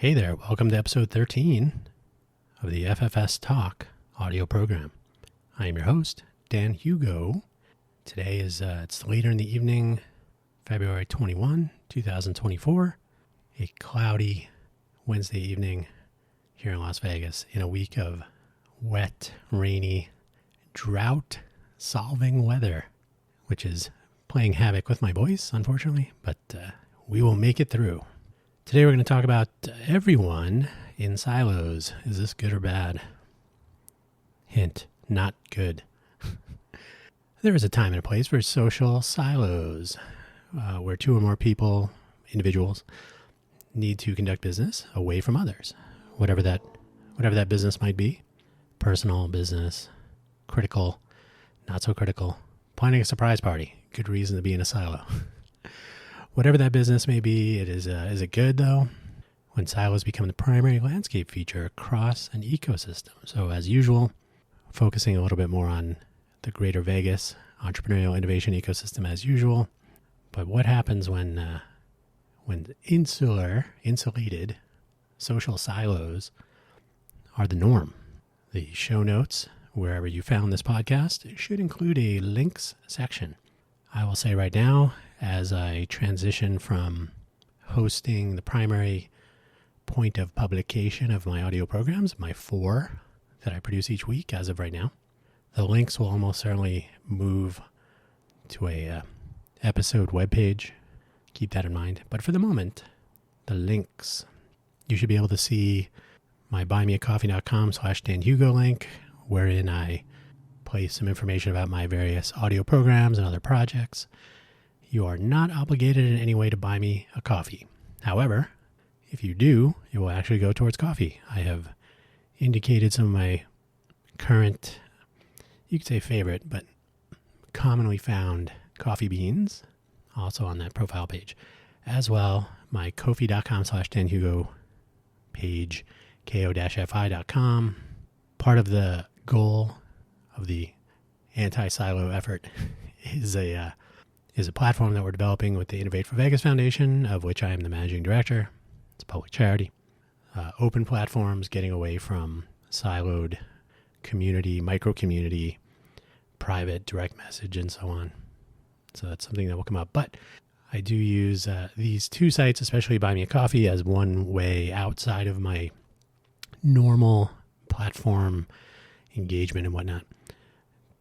Hey there, welcome to episode 13 of the FFS Talk audio program. I am your host, Dan Hugo. Today is it's later in the evening, February 21, 2024, a cloudy Wednesday evening here in Las Vegas in a week of wet, rainy, drought-solving weather, which is playing havoc with my voice, unfortunately, but we will make it through. Today we're going to talk about everyone in silos. Is this good or bad? Hint, not good. There is a time and a place for social silos, where two or more people, individuals, need to conduct business away from others, whatever that business might be, personal, business, critical, not so critical, planning a surprise party, good reason to be in a silo. Whatever that business may be, is it good, though, when silos become the primary landscape feature across an ecosystem? So as usual, focusing a little bit more on the greater Vegas entrepreneurial innovation ecosystem as usual. But what happens when insulated social silos are the norm? The show notes, wherever you found this podcast, should include a links section. I will say right now, as I transition from hosting the primary point of publication of my audio programs, my 4 that I produce each week as of right now, the links will almost certainly move to a episode webpage. Keep that in mind. But for the moment, the links, you should be able to see my buymeacoffee.com/DanHugo link, wherein I place some information about my various audio programs and other projects. You are not obligated in any way to buy me a coffee. However, if you do, it will actually go towards coffee. I have indicated some of my current, you could say favorite, but commonly found coffee beans, also on that profile page. As well, my ko-fi.com/DanHugo page, ko-fi.com. Part of the goal of the anti-silo effort is a platform that we're developing with the Innovate for Vegas Foundation, of which I am the managing director. It's a public charity. Open platforms, getting away from siloed community, micro-community, private, direct message, and so on. So that's something that will come up. But I do use these 2 sites, especially Buy Me a Coffee, as one way outside of my normal platform engagement and whatnot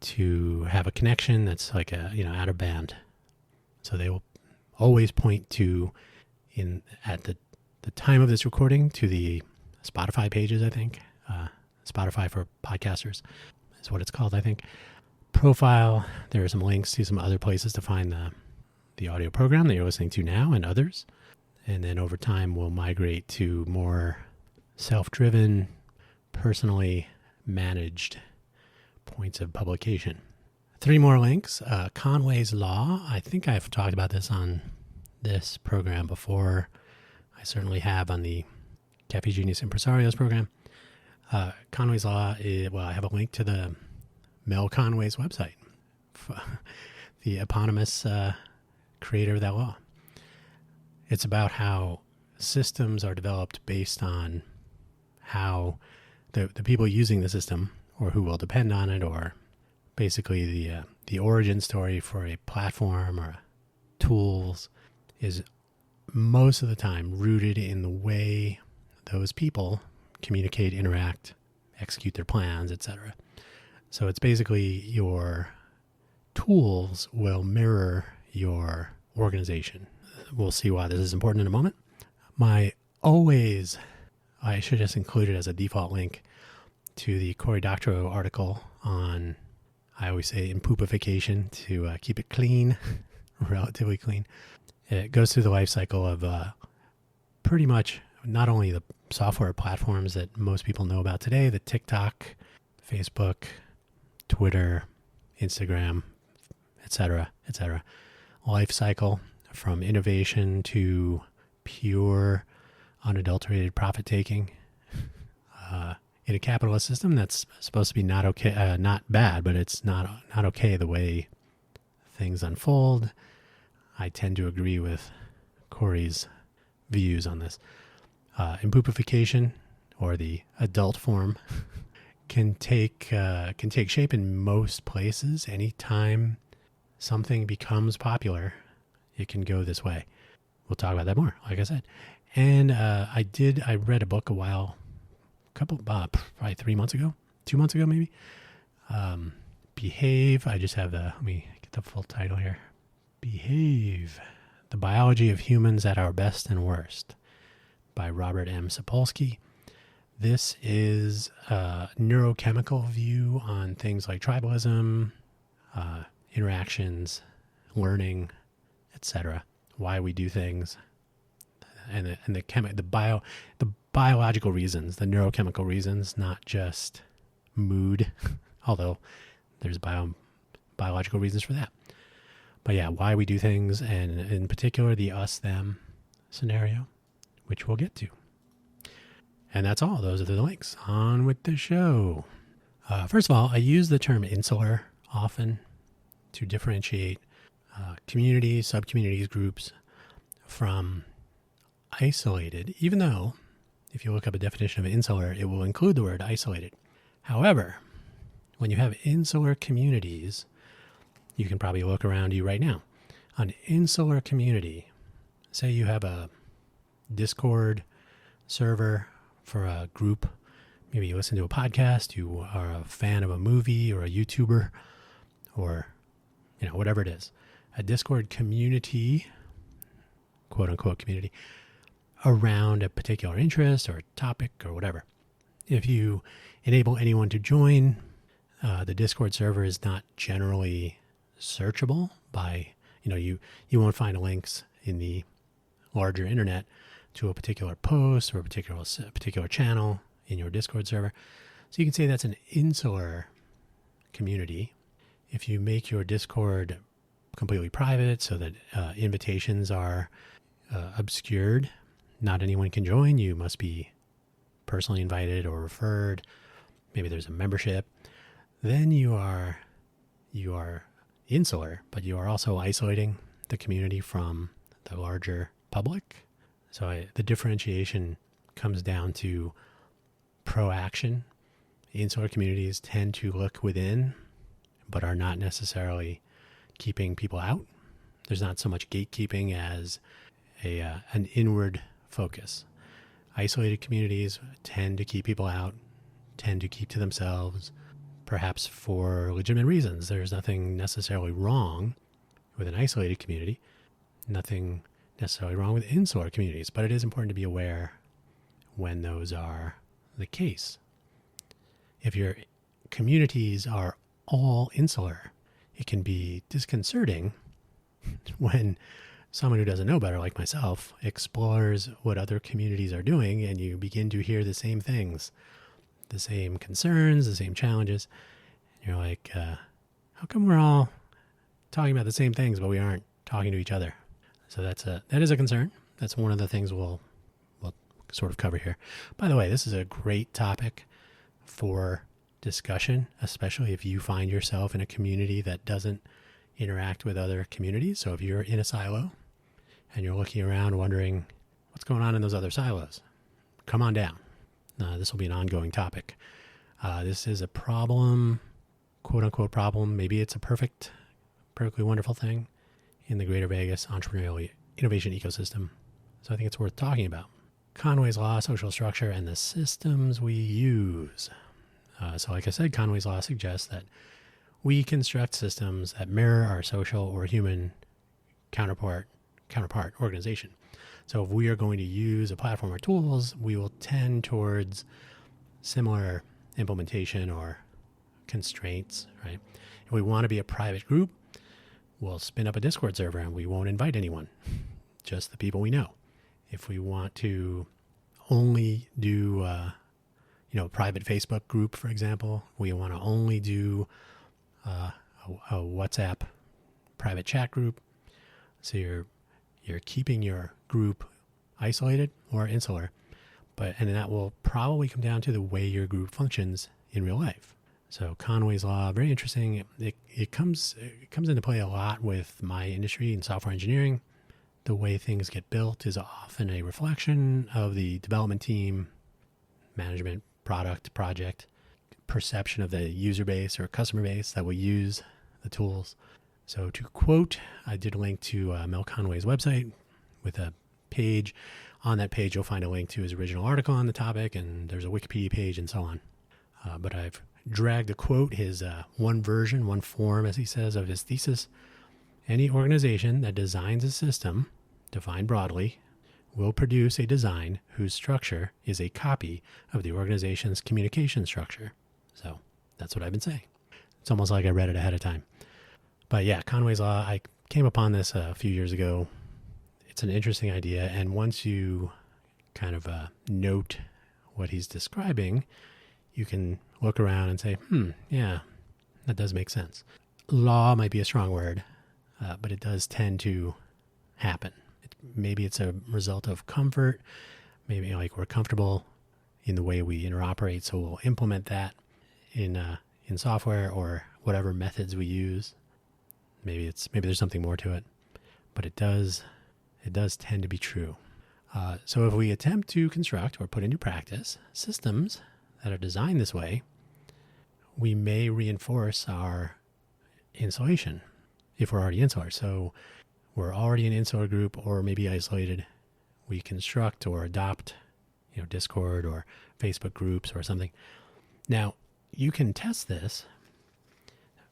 to have a connection that's like out of band. So they will always point to, at the time of this recording, to the Spotify pages, I think. Spotify for podcasters is what it's called, I think. Profile, there are some links to some other places to find the audio program that you're listening to now and others. And then over time, we'll migrate to more self-driven, personally managed points of publication. 3 more links. Conway's Law. I think I've talked about this on this program before. I certainly have on the Cafe Genius Impresarios program. Conway's Law, I have a link to the Mel Conway's website, the eponymous creator of that law. It's about how systems are developed based on how the people using the system, or who will depend on it, or basically the origin story for a platform or tools, is most of the time rooted in the way those people communicate, interact, execute their plans, etc. So it's basically your tools will mirror your organization. We'll see why this is important in a moment. I should just include it as a default link to the Cory Doctorow article on, I always say, impoopification, to keep it clean, relatively clean. It goes through the life cycle of pretty much not only the software platforms that most people know about today, the TikTok, Facebook, Twitter, Instagram, etc., life cycle from innovation to pure, unadulterated profit taking. In a capitalist system, that's supposed to be not okay, not bad, but it's not okay the way things unfold. I tend to agree with Cory's views on this. Impupification, or the adult form, can take shape in most places. Anytime something becomes popular, it can go this way. We'll talk about that more, like I said. And I read a book probably 3 months ago, 2 months ago maybe. Behave. I just have let me get the full title here. Behave: The Biology of Humans at Our Best and Worst, by Robert M. Sapolsky. This is a neurochemical view on things like tribalism, interactions, learning, etc. Why we do things, and the biological reasons, the neurochemical reasons, not just mood, although there's biological reasons for that. But yeah, why we do things, and in particular the us-them scenario, which we'll get to. And that's all. Those are the links. On with the show. First of all, I use the term insular often to differentiate communities, subcommunities, groups from isolated, even though if you look up a definition of insular, it will include the word isolated. However, when you have insular communities, you can probably look around you right now. An insular community, say you have a Discord server for a group, maybe you listen to a podcast, you are a fan of a movie or a YouTuber, or whatever it is. A Discord community, quote unquote community, around a particular interest or topic or whatever. If you enable anyone to join, the Discord server is not generally searchable by, you won't find links in the larger internet to a particular post or a particular channel in your Discord server. So you can say that's an insular community. If you make your Discord completely private so that invitations are obscured, not anyone can join, you must be personally invited or referred, maybe there's a membership, then you are insular, but you are also isolating the community from the larger public. So the differentiation comes down to proaction. Insular communities tend to look within, but are not necessarily keeping people out. There's not so much gatekeeping as an inward focus. Isolated communities tend to keep people out, tend to keep to themselves, perhaps for legitimate reasons. There's nothing necessarily wrong with an isolated community, nothing necessarily wrong with insular communities, but it is important to be aware when those are the case. If your communities are all insular, it can be disconcerting when someone who doesn't know better, like myself, explores what other communities are doing, and you begin to hear the same things, the same concerns, the same challenges. And you're like, how come we're all talking about the same things, but we aren't talking to each other? So that is a concern. That's one of the things we'll sort of cover here. By the way, this is a great topic for discussion, especially if you find yourself in a community that doesn't interact with other communities. So if you're in a silo and you're looking around wondering what's going on in those other silos, come on down. This will be an ongoing topic. This is a problem, quote unquote problem. Maybe it's a perfectly wonderful thing in the Greater Vegas entrepreneurial innovation ecosystem. So I think it's worth talking about. Conway's Law, social structure, and the systems we use. So like I said, Conway's Law suggests that we construct systems that mirror our social or human counterpart organization. So if we are going to use a platform or tools, we will tend towards similar implementation or constraints, right? If we want to be a private group, we'll spin up a Discord server and we won't invite anyone, just the people we know. If we want to only do, a private Facebook group, for example, we want to only do a WhatsApp private chat group. So you're keeping your group isolated or insular, and that will probably come down to the way your group functions in real life. So Conway's Law, very interesting. It comes into play a lot with my industry in software engineering, the way things get built is often a reflection of the development team, management, product, project, perception of the user base or customer base that will use the tools. So to quote, I did a link to Mel Conway's website with a page. On that page, you'll find a link to his original article on the topic, and there's a Wikipedia page and so on. But I've dragged a quote, his one version, one form, as he says, of his thesis. Any organization that designs a system, defined broadly, will produce a design whose structure is a copy of the organization's communication structure. So that's what I've been saying. It's almost like I read it ahead of time. But yeah, Conway's Law, I came upon this a few years ago. It's an interesting idea. And once you kind of note what he's describing, you can look around and say, yeah, that does make sense. Law might be a strong word, but it does tend to happen. Maybe it's a result of comfort. Maybe like we're comfortable in the way we interoperate, so we'll implement that in software or whatever methods we use. Maybe there's something more to it, but it does tend to be true. So if we attempt to construct or put into practice systems that are designed this way, we may reinforce our insulation if we're already insular. So we're already an insular group or maybe isolated. We construct or adopt, Discord or Facebook groups or something. Now, you can test this.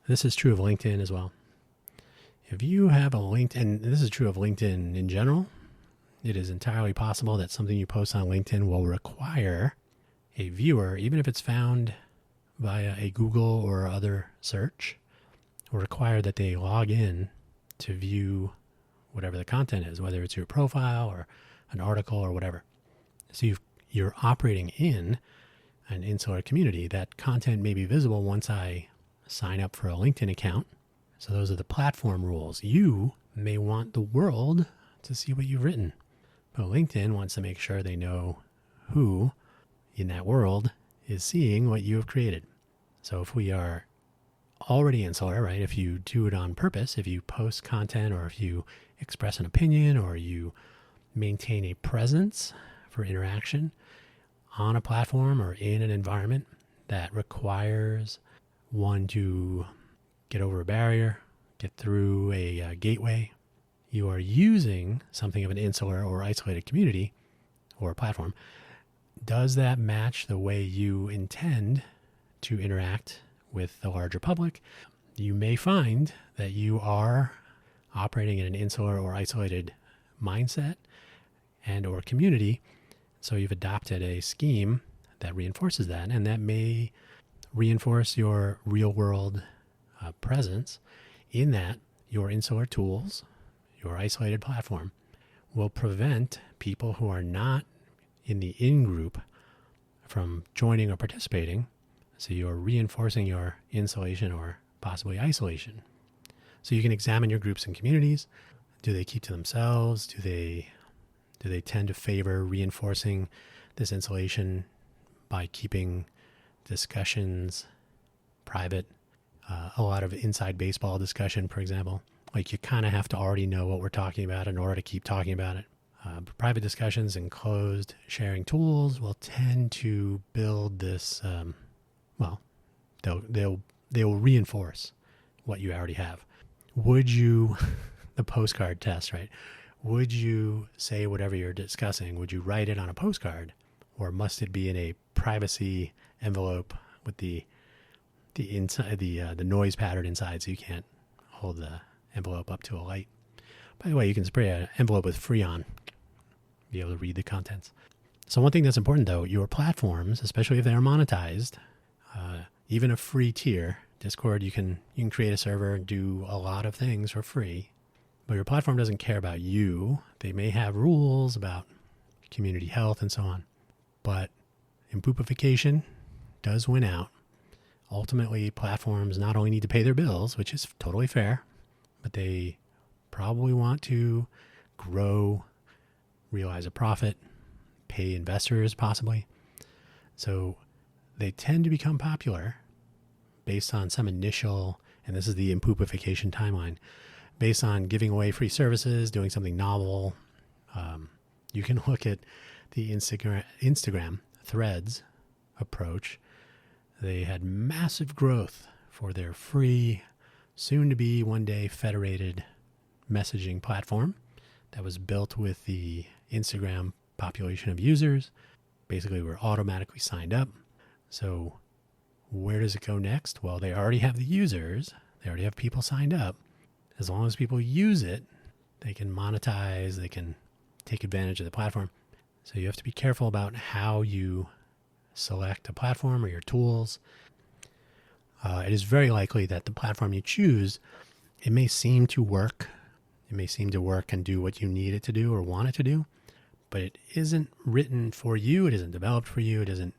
This is true of LinkedIn as well. If you have a LinkedIn, and this is true of LinkedIn in general, it is entirely possible that something you post on LinkedIn will require a viewer, even if it's found via a Google or other search, will require that they log in to view whatever the content is, whether it's your profile or an article or whatever. So you're operating in an insular community. That content may be visible once I sign up for a LinkedIn account. So those are the platform rules. You may want the world to see what you've written, but LinkedIn wants to make sure they know who in that world is seeing what you have created. So if we are already insular, right? If you do it on purpose, if you post content or if you express an opinion or you maintain a presence for interaction on a platform or in an environment that requires one to get over a barrier, get through a gateway, you are using something of an insular or isolated community or a platform. Does that match the way you intend to interact with the larger public? You may find that you are operating in an insular or isolated mindset and or community. So you've adopted a scheme that reinforces that, and that may reinforce your real world presence in that your insular tools, your isolated platform, will prevent people who are not in the in-group from joining or participating. So you're reinforcing your insulation or possibly isolation. So you can examine your groups and communities. Do they keep to themselves? Do they tend to favor reinforcing this insulation by keeping discussions private? A lot of inside baseball discussion, for example. Like you kind of have to already know what we're talking about in order to keep talking about it. Private discussions and closed sharing tools will tend to build this, they'll reinforce what you already have. Would you, the postcard test, right? Would you say whatever you're discussing, would you write it on a postcard, or must it be in a privacy envelope with the noise pattern inside, so you can't hold the envelope up to a light? By the way, you can spray an envelope with Freon, be able to read the contents. So one thing that's important, though, your platforms, especially if they're monetized, even a free tier, Discord, you can create a server and do a lot of things for free, but your platform doesn't care about you. They may have rules about community health and so on, but impoopification does win out. Ultimately, platforms not only need to pay their bills, which is totally fair, but they probably want to grow, realize a profit, pay investors possibly. So they tend to become popular based on some initial, and this is the impoopification timeline, based on giving away free services, doing something novel. You can look at the Instagram threads approach. They had massive growth for their free, soon-to-be one-day federated messaging platform that was built with the Instagram population of users. Basically, we're automatically signed up. So where does it go next? Well, they already have the users. They already have people signed up. As long as people use it, they can monetize, they can take advantage of the platform. So you have to be careful about how you select a platform or your tools. It is very likely that the platform you choose, it may seem to work. It may seem to work and do what you need it to do or want it to do, but it isn't written for you. It isn't developed for you. It isn't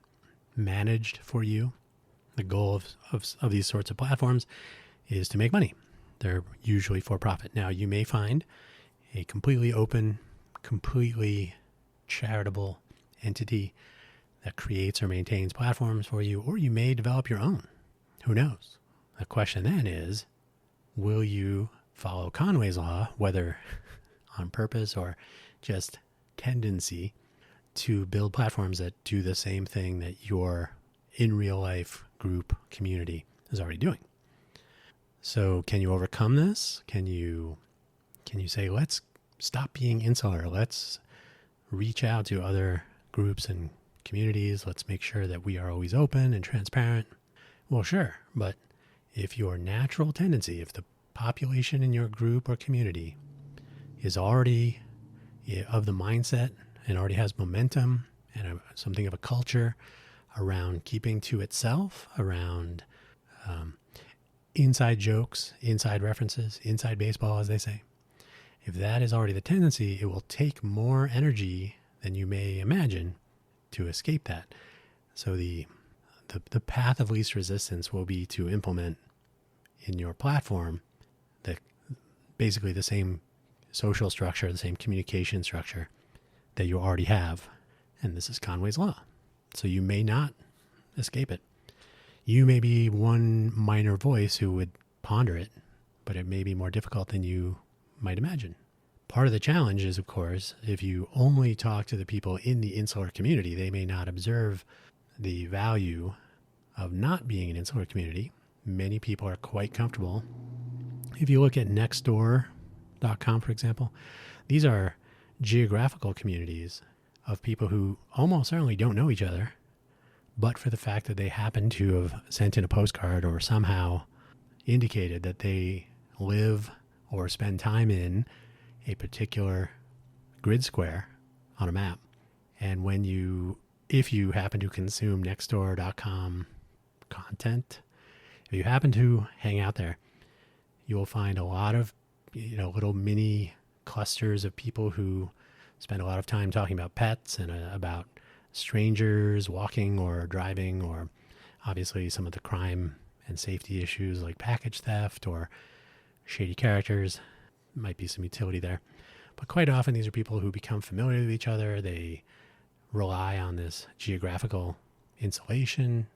managed for you. The goal of these sorts of platforms is to make money. They're usually for profit. Now, you may find a completely open, completely charitable entity that creates or maintains platforms for you, or you may develop your own. Who knows? The question then is, will you follow Conway's Law, whether on purpose or just tendency, to build platforms that do the same thing that your in real life group community is already doing? So can you overcome this? Can you say, let's stop being insular. Let's reach out to other groups and communities. Let's make sure that we are always open and transparent. Well, sure. But if your natural tendency, if the population in your group or community is already of the mindset and already has momentum and something of a culture around keeping to itself, around inside jokes, inside references, inside baseball, as they say, if that is already the tendency, it will take more energy than you may imagine to escape that. So the path of least resistance will be to implement in your platform basically the same social structure, the same communication structure that you already have. And this is Conway's Law. So you may not escape it. You may be one minor voice who would ponder it, but it may be more difficult than you might imagine. Part of the challenge is, of course, if you only talk to the people in the insular community, they may not observe the value of not being an insular community. Many people are quite comfortable. If you look at nextdoor.com, for example, these are geographical communities of people who almost certainly don't know each other, but for the fact that they happen to have sent in a postcard or somehow indicated that they live or spend time in a particular grid square on a map. And if you happen to consume nextdoor.com content, if you happen to hang out there, you will find a lot of, little mini clusters of people who spend a lot of time talking about pets and about strangers walking or driving, or obviously some of the crime and safety issues like package theft or shady characters. Might be some utility there. But quite often these are people who become familiar with each other. They rely on this geographical insulation.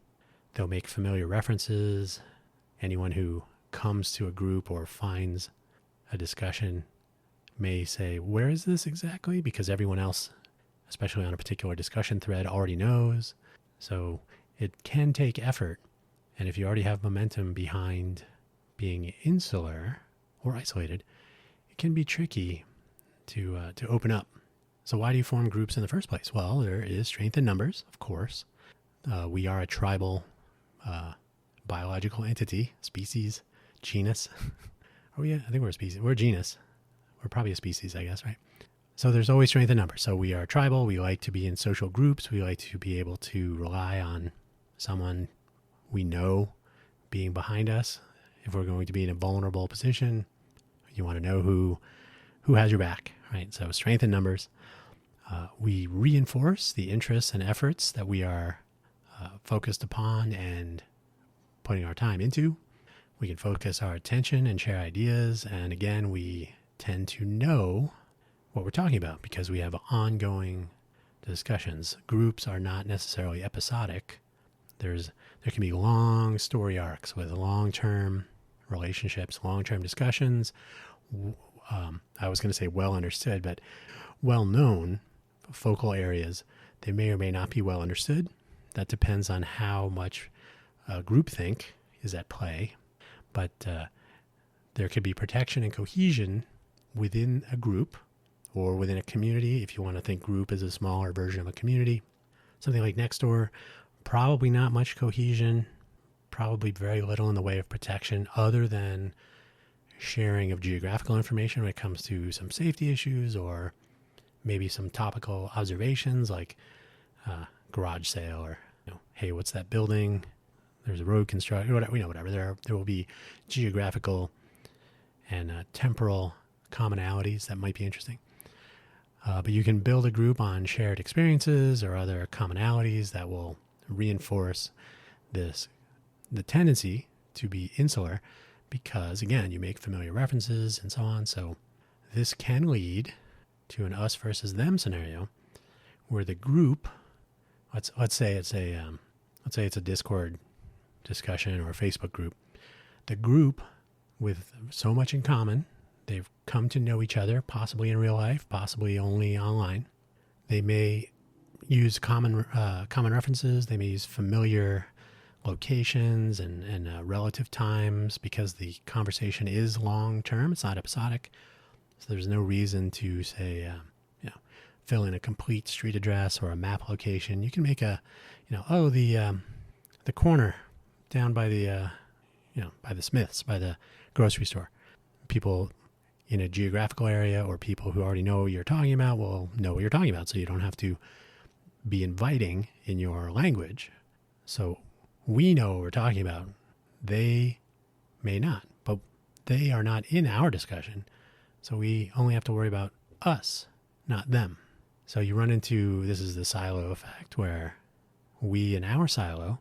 They'll make familiar references. Anyone who comes to a group or finds a discussion may say, where is this exactly? Because everyone else, especially on a particular discussion thread, already knows. So it can take effort. And if you already have momentum behind being insular or isolated, it can be tricky to open up. So why do you form groups in the first place? Well, there is strength in numbers, of course. We are a tribal biological entity, species, genus. Oh yeah, I think we're a species. We're a genus. We're probably a species, I guess, right? So there's always strength in numbers. So we are tribal. We like to be in social groups. We like to be able to rely on someone we know being behind us. If we're going to be in a vulnerable position, you want to know who has your back, right? So strength in numbers. We reinforce the interests and efforts that we are focused upon and putting our time into. We can focus our attention and share ideas. And again, we tend to know what we're talking about because we have ongoing discussions. Groups are not necessarily episodic. There can be long story arcs with long-term relationships, long-term discussions. I was going to say well understood, but well-known focal areas. They may or may not be well understood. That depends on how much groupthink is at play. But there could be protection and cohesion within a group or within a community. If you want to think group as a smaller version of a community, something like Nextdoor, probably not much cohesion, probably very little in the way of protection other than sharing of geographical information when it comes to some safety issues or maybe some topical observations like garage sale or, hey, what's that building? There's a road construction, whatever. There will be geographical and temporal commonalities that might be interesting. But you can build a group on shared experiences or other commonalities that will reinforce the tendency to be insular because, again, you make familiar references and so on. So this can lead to an us versus them scenario where the group, let's say it's a Discord discussion or a Facebook group. The group with so much in common, they've come to know each other, possibly in real life, possibly only online. They may use common references. They may use familiar locations and relative times because the conversation is long term. It's not episodic. So there's no reason to say, fill in a complete street address or a map location. You can make the corner down by the Smiths, by the grocery store. People in a geographical area or people who already know what you're talking about will know what you're talking about. So you don't have to be inviting in your language. So we know what we're talking about. They may not, but they are not in our discussion. So we only have to worry about us, not them. So you run into, this is the silo effect, where we in our silo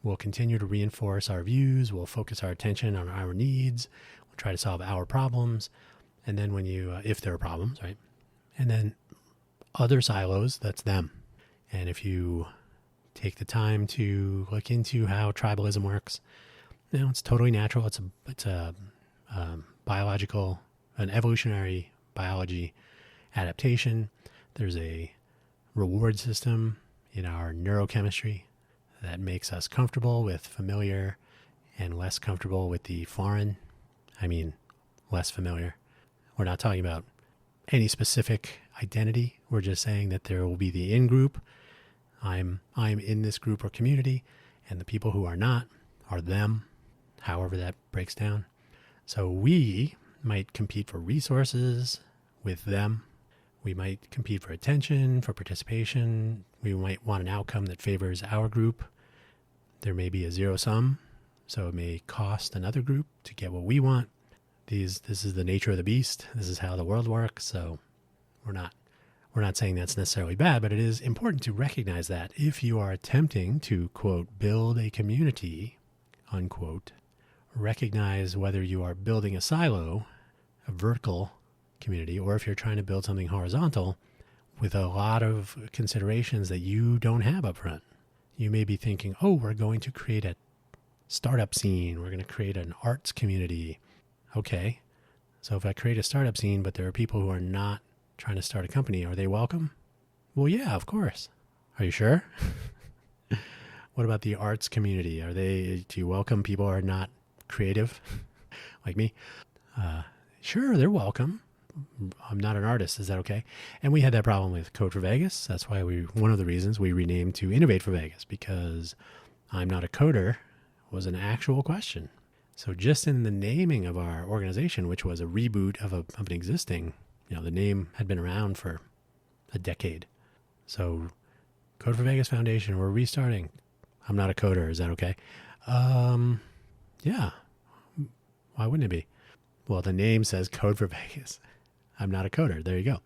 will continue to reinforce our views, we'll focus our attention on our needs, we'll try to solve our problems, and then when if there are problems, right? And then other silos, that's them. And if you take the time to look into how tribalism works, it's totally natural. It's a biological, an evolutionary biology adaptation. There's a reward system in our neurochemistry that makes us comfortable with familiar and less comfortable with the foreign. I mean, less familiar. We're not talking about any specific identity. We're just saying that there will be the in-group. I'm in this group or community, and the people who are not are them, however that breaks down. So we might compete for resources with them. We might compete for attention, for participation. We might want an outcome that favors our group. There may be a zero sum, so it may cost another group to get what we want. This is the nature of the beast. This is how the world works. So we're not saying that's necessarily bad, but it is important to recognize that if you are attempting to, quote, build a community, unquote, recognize whether you are building a silo, a vertical community, or if you're trying to build something horizontal with a lot of considerations that you don't have up front. You may be thinking, we're going to create a startup scene. We're going to create an arts community. Okay. So if I create a startup scene, but there are people who are not trying to start a company, are they welcome? Well, yeah, of course. Are you sure? What about the arts community? Do you welcome people who are not creative like me? Sure, they're welcome. I'm not an artist. Is that okay? And we had that problem with Code for Vegas. That's why one of the reasons we renamed to Innovate for Vegas, because I'm not a coder was an actual question. So just in the naming of our organization, which was a reboot of an existing, the name had been around for a decade. So Code for Vegas Foundation, we're restarting. I'm not a coder. Is that okay? Yeah. Why wouldn't it be? Well, the name says Code for Vegas. I'm not a coder. There you go.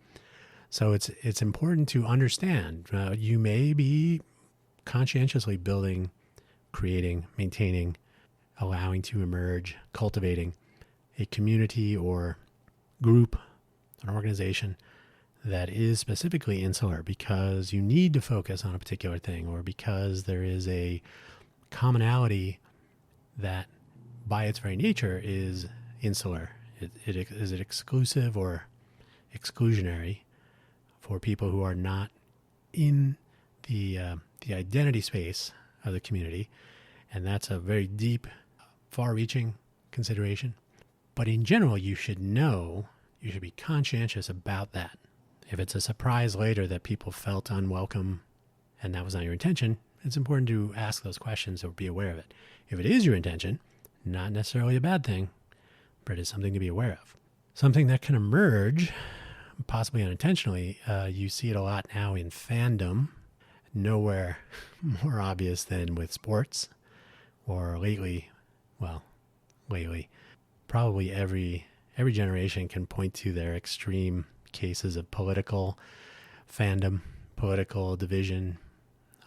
So it's important to understand. You may be conscientiously building, creating, maintaining, allowing to emerge, cultivating a community or group, an organization that is specifically insular because you need to focus on a particular thing or because there is a commonality that by its very nature is insular. Is it exclusive or exclusionary for people who are not in the identity space of the community? And that's a very deep, far-reaching consideration. But in general, you should be conscientious about that. If it's a surprise later that people felt unwelcome and that was not your intention, it's important to ask those questions or be aware of it. If it is your intention, not necessarily a bad thing, but it is something to be aware of. Something that can emerge, possibly unintentionally, you see it a lot now in fandom, nowhere more obvious than with sports, or lately, probably every generation can point to their extreme cases of political fandom, political division,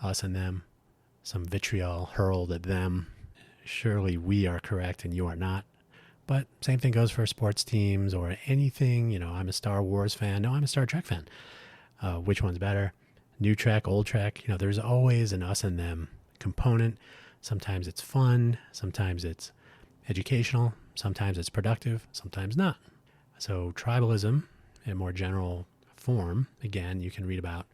us and them, some vitriol hurled at them. Surely we are correct and you are not. But same thing goes for sports teams or anything. I'm a Star Wars fan. No, I'm a Star Trek fan. Which one's better? New Trek, old Trek? There's always an us and them component. Sometimes it's fun. Sometimes it's educational. Sometimes it's productive. Sometimes not. So tribalism, in a more general form, again, you can read about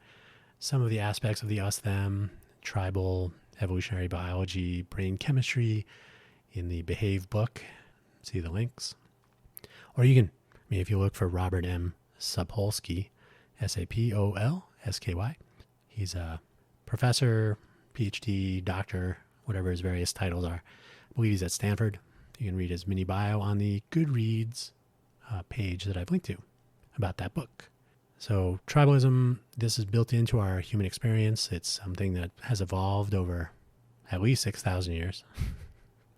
some of the aspects of the us-them, tribal, evolutionary biology, brain chemistry in the Behave book. See the links. Or you can, if you look for Robert M. Sapolsky, Sapolsky, he's a professor, PhD, doctor, whatever his various titles are. I believe he's at Stanford. You can read his mini bio on the Goodreads page that I've linked to about that book. So tribalism, this is built into our human experience. It's something that has evolved over at least 6,000 years,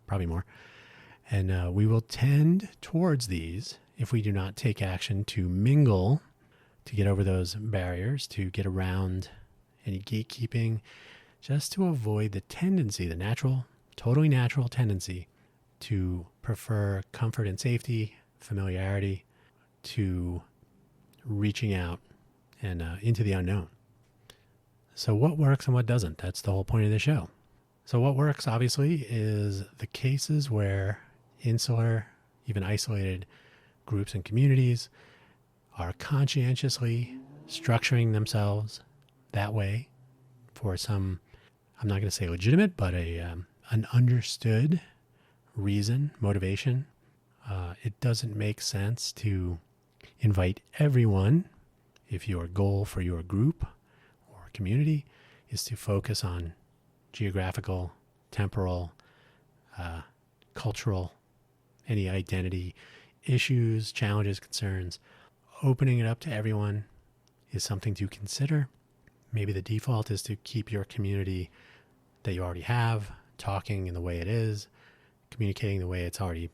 probably more. And we will tend towards these if we do not take action to mingle, to get over those barriers, to get around any gatekeeping, just to avoid the tendency, the natural, totally natural tendency to prefer comfort and safety, familiarity, to reaching out and into the unknown. So what works and what doesn't? That's the whole point of the show. So what works, obviously, is the cases where insular, even isolated groups and communities are conscientiously structuring themselves that way for some, I'm not going to say legitimate, but an understood reason, motivation. It doesn't make sense to invite everyone if your goal for your group or community is to focus on geographical, temporal, cultural, any identity issues, challenges, concerns. Opening it up to everyone is something to consider. Maybe the default is to keep your community that you already have talking in the way it is, communicating the way it's already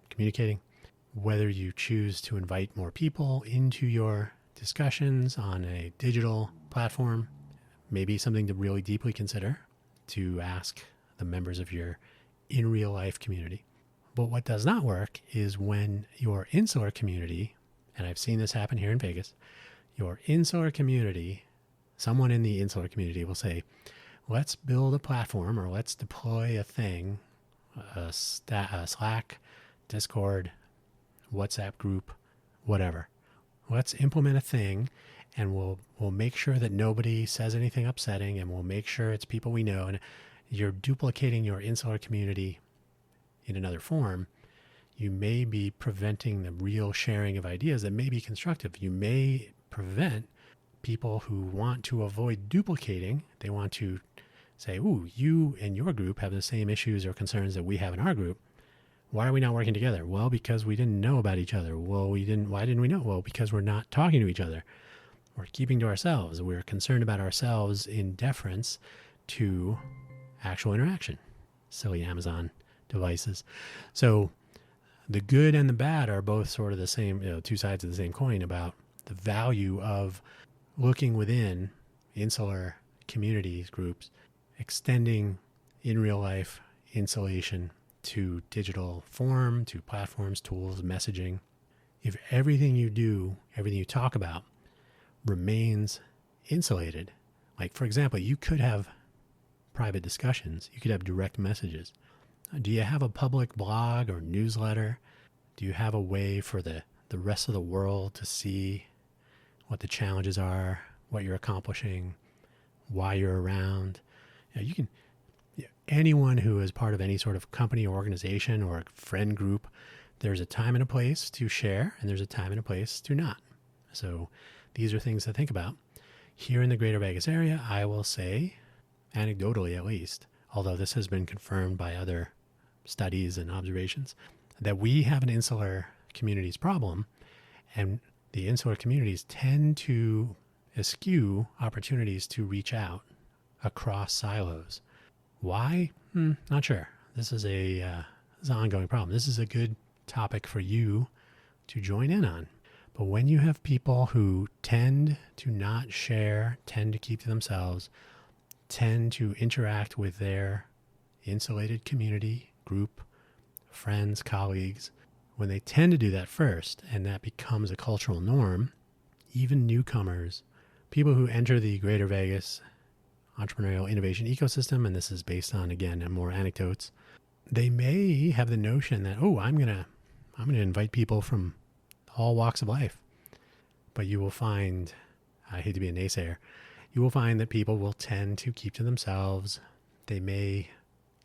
communicating. Whether you choose to invite more people into your discussions on a digital platform may be something to really deeply consider, to ask the members of your in real life community. But what does not work is when your insular community, and I've seen this happen here in Vegas, your insular community, someone in the insular community will say, let's build a platform or let's deploy a thing, a Slack, Discord, WhatsApp group, whatever. Let's implement a thing and we'll make sure that nobody says anything upsetting and we'll make sure it's people we know. And you're duplicating your insular community in another form. You may be preventing the real sharing of ideas that may be constructive. You may prevent people who want to avoid duplicating. They want to say, ooh, you and your group have the same issues or concerns that we have in our group. Why are we not working together? Well, because we didn't know about each other. Well, why didn't we know? Well, because we're not talking to each other. We're keeping to ourselves. We're concerned about ourselves in deference to actual interaction. Silly Amazon devices. So the good and the bad are both sort of the same, two sides of the same coin about the value of looking within insular communities, groups, extending in real life insulation to digital form, to platforms, tools, messaging. If everything you do, everything you talk about remains insulated, like for example, you could have private discussions, you could have direct messages. Do you have a public blog or newsletter? Do you have a way for the rest of the world to see what the challenges are, what you're accomplishing, why you're around? You can, anyone who is part of any sort of company or organization or a friend group, there's a time and a place to share, and there's a time and a place to not. So these are things to think about. Here in the Greater Vegas area, I will say, anecdotally at least, although this has been confirmed by other studies and observations, that we have an insular communities problem, and the insular communities tend to eschew opportunities to reach out across silos. Why? Not sure. This is an ongoing problem. This is a good topic for you to join in on. But when you have people who tend to not share, tend to keep to themselves, tend to interact with their insulated community, group, friends, colleagues, when they tend to do that first, and that becomes a cultural norm, even newcomers, people who enter the Greater Vegas entrepreneurial innovation ecosystem, and this is based on, again, more anecdotes, they may have the notion that, I'm gonna invite people from all walks of life. But you will find, I hate to be a naysayer, you will find that people will tend to keep to themselves. They may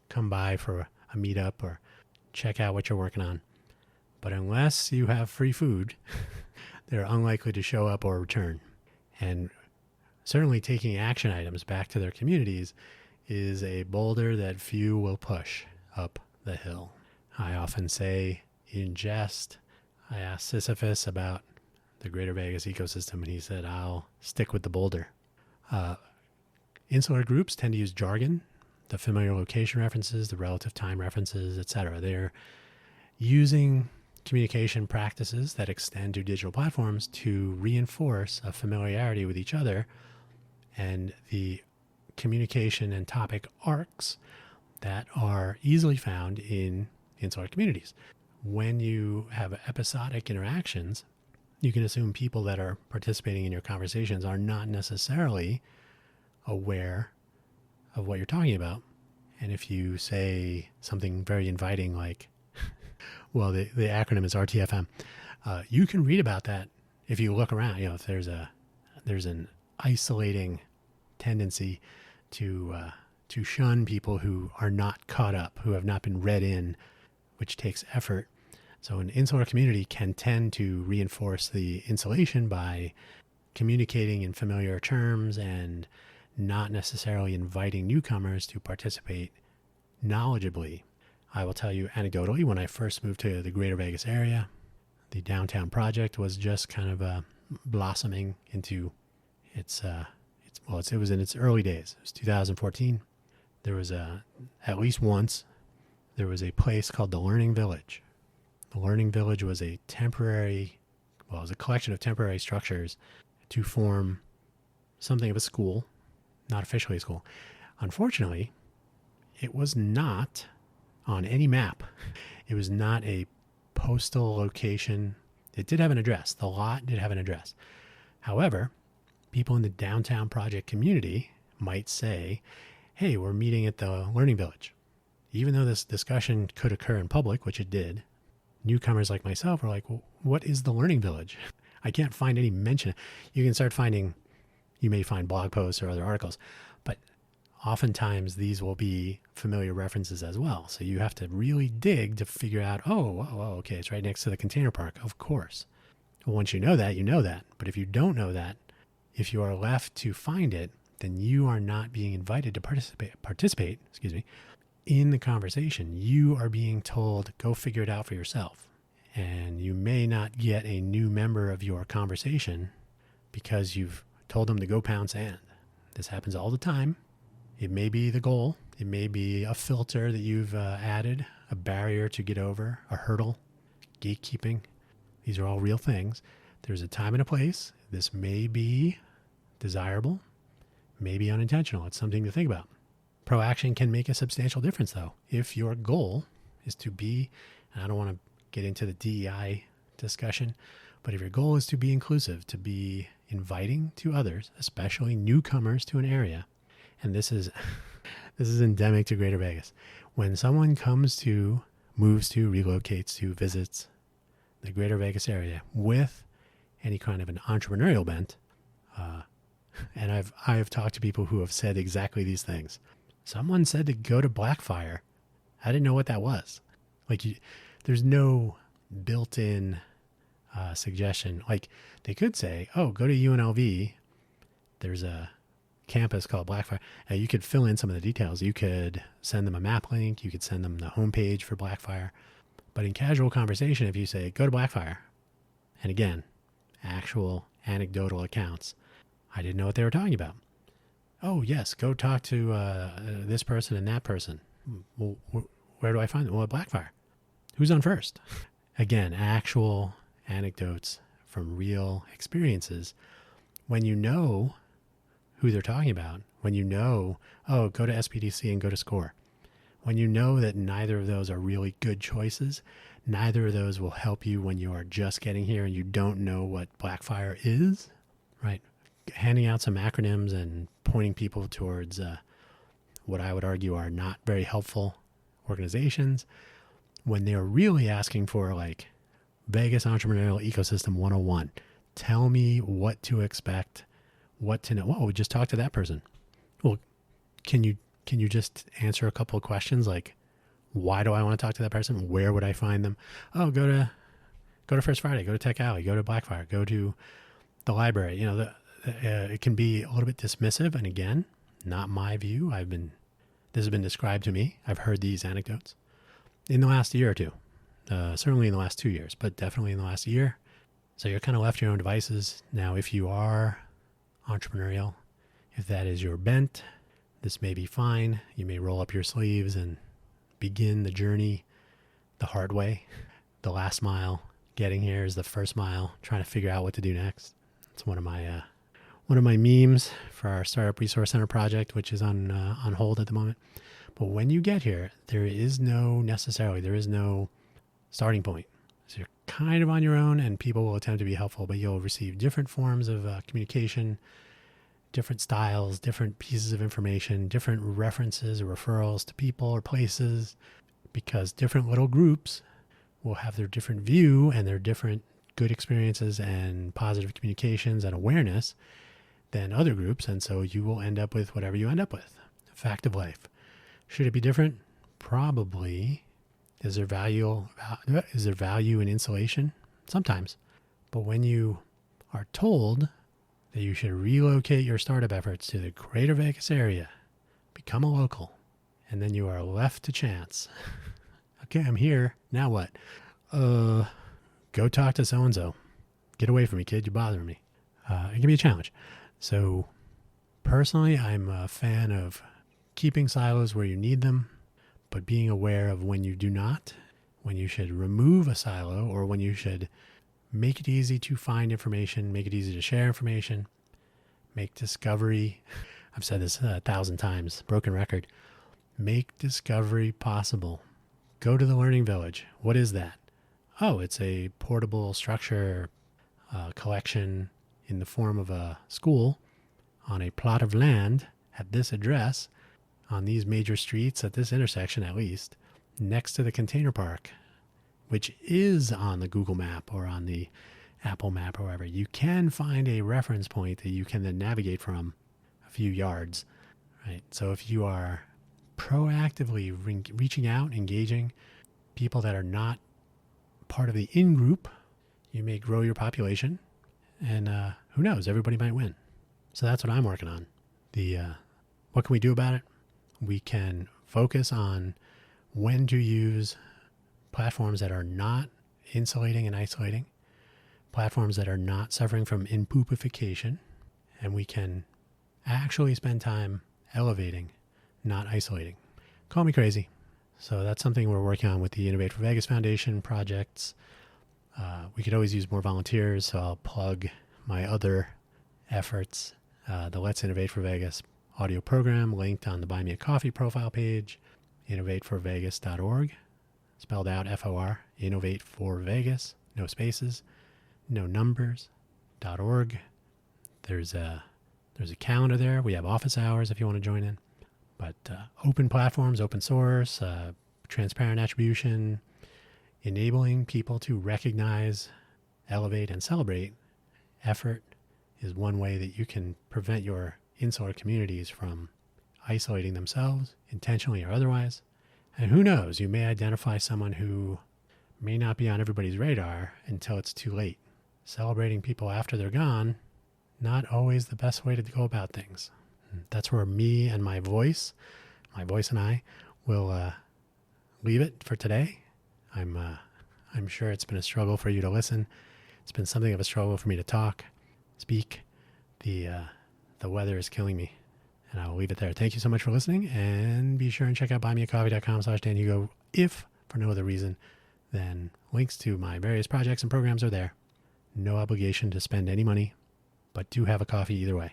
come by for a meetup or check out what you're working on. But unless you have free food, they're unlikely to show up or return. And certainly taking action items back to their communities is a boulder that few will push up the hill. I often say in jest, I asked Sisyphus about the Greater Vegas ecosystem, and he said, I'll stick with the boulder. Insular groups tend to use jargon, the familiar location references, the relative time references, etc. They're using communication practices that extend to digital platforms to reinforce a familiarity with each other and the communication and topic arcs that are easily found in insular communities. When you have episodic interactions, you can assume people that are participating in your conversations are not necessarily aware of what you're talking about. And if you say something very inviting like, well, the acronym is RTFM, you can read about that if you look around. If there's an isolating tendency to shun people who are not caught up, who have not been read in, which takes effort. So an insular community can tend to reinforce the insulation by communicating in familiar terms and not necessarily inviting newcomers to participate knowledgeably. I will tell you anecdotally, when I first moved to the Greater Vegas area, the downtown project was just kind of blossoming into it was in its early days. It was 2014. There was at least once, there was a place called the Learning Village. The Learning Village was it was a collection of temporary structures to form something of a school, not officially a school. Unfortunately, it was not on any map. It was not a postal location. It did have an address. The lot did have an address. However, people in the downtown project community might say, hey, we're meeting at the Learning Village. Even though this discussion could occur in public, which it did, newcomers like myself were like, well, what is the Learning Village? I can't find any mention. You may find blog posts or other articles, but oftentimes these will be familiar references as well. So you have to really dig to figure out, okay, it's right next to the container park. Of course. Well, once you know that, you know that. But if you don't know that, if you are left to find it, then you are not being invited to participate in the conversation. You are being told, go figure it out for yourself. And you may not get a new member of your conversation because you've told them to go pound sand. This happens all the time. It may be the goal. It may be a filter that you've added, a barrier to get over, a hurdle, gatekeeping. These are all real things. There's a time and a place. This may be desirable, may be unintentional. It's something to think about. Proaction can make a substantial difference, though. If your goal is to be, and I don't want to get into the DEI discussion, but if your goal is to be inclusive, to be inviting to others, especially newcomers to an area, and this is This is endemic to Greater Vegas. When someone moves to, relocates to, visits the Greater Vegas area with any kind of an entrepreneurial bent, and I have talked to people who have said exactly these things. Someone said to go to Blackfire. I didn't know what that was. Like, there's no built-in suggestion. Like, they could say, oh, go to UNLV. There's a campus called Blackfire. You could fill in some of the details. You could send them a map link. You could send them the homepage for Blackfire. But in casual conversation, if you say, go to Blackfire, and again, actual anecdotal accounts, I didn't know what they were talking about. Oh, yes, go talk to this person and that person. Well, where do I find them? Well, at Blackfire. Who's on first? Again, actual anecdotes from real experiences. When you know who they're talking about, when you know, oh, go to SPDC and go to SCORE. When you know that neither of those are really good choices, neither of those will help you when you are just getting here and you don't know what Blackfire is, right? Handing out some acronyms and pointing people towards what I would argue are not very helpful organizations, when they're really asking for like Vegas Entrepreneurial Ecosystem 101. Tell me what to expect, what to know. Whoa, we just talked to that person. Well, can you just answer a couple of questions like, why do I want to talk to that person? Where would I find them? Oh, go to First Friday, go to Tech Alley, go to Blackfire, go to the library. It can be a little bit dismissive. And again, not my view. This has been described to me. I've heard these anecdotes in the last year or two, certainly in the last 2 years, but definitely in the last year. So you're kind of left to your own devices. Now, if you are entrepreneurial, if that is your bent, this may be fine. You may roll up your sleeves and begin the journey the hard way. The last mile getting here is the first mile, trying to figure out what to do next. It's one of my memes for our Startup Resource Center project, which is on hold at the moment. But when you get here, there is no starting point. So you're kind of on your own, and people will attempt to be helpful, but you'll receive different forms of communication, different styles, different pieces of information, different references or referrals to people or places, because different little groups will have their different view and their different good experiences and positive communications and awareness than other groups. And so you will end up with whatever you end up with. Fact of life. Should it be different? Probably. Is there value in insulation? Sometimes. But when you are told that you should relocate your startup efforts to the Greater Vegas area, become a local, and then you are left to chance. Okay, I'm here. Now what? Go talk to so-and-so. Get away from me, kid. You're bothering me. It can be a challenge. So personally, I'm a fan of keeping silos where you need them, but being aware of when you do not, when you should remove a silo, or when you should make it easy to find information, make it easy to share information, make discovery. I've said this 1,000 times, broken record. Make discovery possible. Go to the Learning Village. What is that? Oh, it's a portable structure collection in the form of a school on a plot of land at this address, on these major streets, at this intersection at least, next to the container park, which is on the Google map or on the Apple map or wherever. You can find a reference point that you can then navigate from a few yards, right? So if you are proactively reaching out, engaging people that are not part of the in-group, you may grow your population, and who knows, everybody might win. So that's what I'm working on. What can we do about it? We can focus on when to use platforms that are not insulating and isolating, platforms that are not suffering from impoopification, and we can actually spend time elevating, not isolating. Call me crazy. So that's something we're working on with the Innovate for Vegas Foundation projects. We could always use more volunteers, so I'll plug my other efforts. The Let's Innovate for Vegas audio program linked on the Buy Me a Coffee profile page, innovateforvegas.org, spelled out F-O-R, Innovate for Vegas, no spaces, no numbers.org. There's a calendar there. We have office hours if you want to join in. But open platforms, open source, transparent attribution, enabling people to recognize, elevate, and celebrate effort is one way that you can prevent your insular communities from isolating themselves, intentionally or otherwise. And who knows, you may identify someone who may not be on everybody's radar until it's too late. Celebrating people after they're gone, not always the best way to go about things. That's where me and my voice and I will leave it for today. I'm sure it's been a struggle for you to listen. It's been something of a struggle for me to speak. The weather is killing me, and I will leave it there. Thank you so much for listening, and be sure and check out buymeacoffee.com/Dan Hugo. If for no other reason, then links to my various projects and programs are there. No obligation to spend any money, but do have a coffee either way.